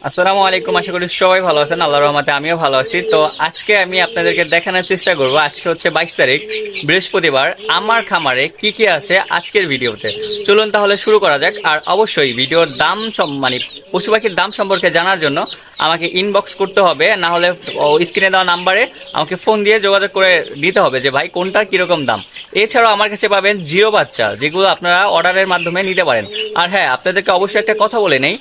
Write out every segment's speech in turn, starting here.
আসসালামু আলাইকুম। আশা করি সবাই ভালো আছেন। আল্লাহর রহমতে আমিও ভালো আছি। তো আজকে আমি আপনাদেরকে দেখানোর চেষ্টা করব, আজকে হচ্ছে 22 তারিখ, বৃহস্পতিবার, আমার খামারে কি কি আছে আজকের ভিডিওতে। চলুন তাহলে শুরু করা যাক। আর অবশ্যই ভিডিওর দাম মানে পশু পাখির দাম সম্পর্কে জানার জন্য আমাকে ইনবক্স করতে হবে, না হলে স্ক্রিনে দেওয়া নাম্বারে আমাকে ফোন দিয়ে যোগাযোগ করে দিতে হবে যে ভাই কোনটা কিরকম দাম। এছাড়াও আমার কাছে পাবেন জিরো বাচ্চা, যেগুলো আপনারা অর্ডারের মাধ্যমে নিতে পারেন। আর হ্যাঁ, আপনাদেরকে অবশ্যই একটা কথা বলে নেই,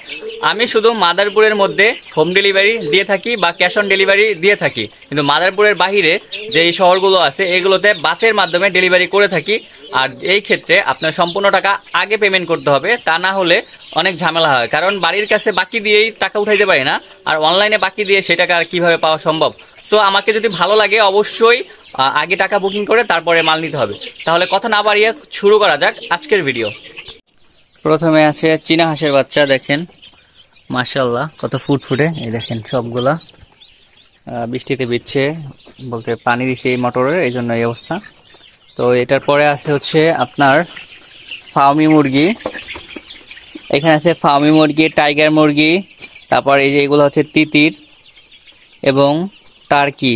আমি শুধু মাদারপুরের মধ্যে হোম ডেলিভারি দিয়ে থাকি বা ক্যাশ অন ডেলিভারি দিয়ে থাকি, কিন্তু মাদারপুরের বাহিরে যে শহরগুলো আছে এগুলোতে বাসের মাধ্যমে ডেলিভারি করে থাকি। আর এই ক্ষেত্রে আপনার সম্পূর্ণ টাকা আগে পেমেন্ট করতে হবে, তা না হলে অনেক ঝামেলা হয়, কারণ বাড়ির কাছে বাকি দিয়েই টাকা উঠাইতে পারি না, আর অনলাইনে বাকি দিয়ে সেই টাকা আর কিভাবে পাওয়া সম্ভব। সো আমাকে যদি ভালো লাগে অবশ্যই আগে টাকা বুকিং করে তারপরে মাল নিতে হবে। তাহলে কথা না বাড়িয়ে শুরু করা যাক আজকের ভিডিও। প্রথমে আছে চীনা হাঁসের বাচ্চা, দেখেন মাশাআল্লাহ কত ফুটফুটে। এই দেখেন সবগুলা বৃষ্টিতে ভিজছে, বলতে পানি দিছে এই মোটরের, এই জন্য এই অবস্থা। তো এটার পরে আছে হচ্ছে আপনার ফার্মি মুরগি। এখানে আছে ফার্মি মুরগি, টাইগার মুরগি, তারপর এই যে এগুলো হচ্ছে তিতির এবং টার্কি,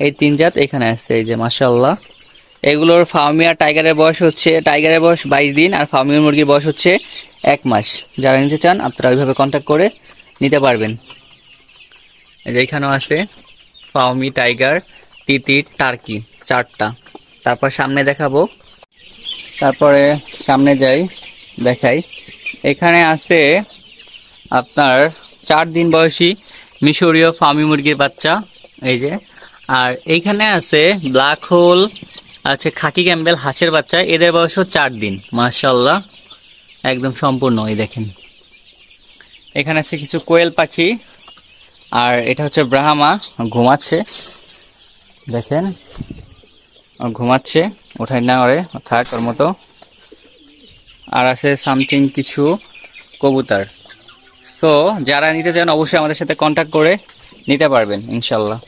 এই তিন জাত এখানে আছে। এই যে মাশাআল্লাহ, এগুলোর ফার্মি আর টাইগারের বয়স হচ্ছে, টাইগারের বয়স 22 দিন আর ফার্মি মুরগির বয়স হচ্ছে 1 মাস। যারা নিতে চান আপনারা ওইভাবে কন্ট্যাক্ট করে নিতে পারবেন। এই যে এখানেও আছে ফার্মি, টাইগার, তিতির, টার্কি, চারটা। তারপর সামনে দেখাবো, তারপরে সামনে যাই দেখাই। এখানে আছে আপনার 4 দিন বয়সী মিশরীয় ফার্মি মুরগির বাচ্চা, এই যে। আর এইখানে আছে ব্ল্যাক হোল, আছে খাকি ক্যাম্বেল হাঁসের বাচ্চা, এদের বয়সও 4 দিন। মাশাআল্লাহ একদম সম্পূর্ণ। এই দেখেন এখানে আছে কিছু কোয়েল পাখি, আর এটা হচ্ছে ব্রাহ্মা, ঘুমাচ্ছে, দেখেন ঘুমাচ্ছে, ওঠাই না ওরে, থাক ওর মতো। আর আছে সামথিং কিছু কবুতর। সো যারা নিতে চান অবশ্যই আমাদের সাথে কন্ট্যাক্ট করে নিতে পারবেন ইনশাল্লাহ।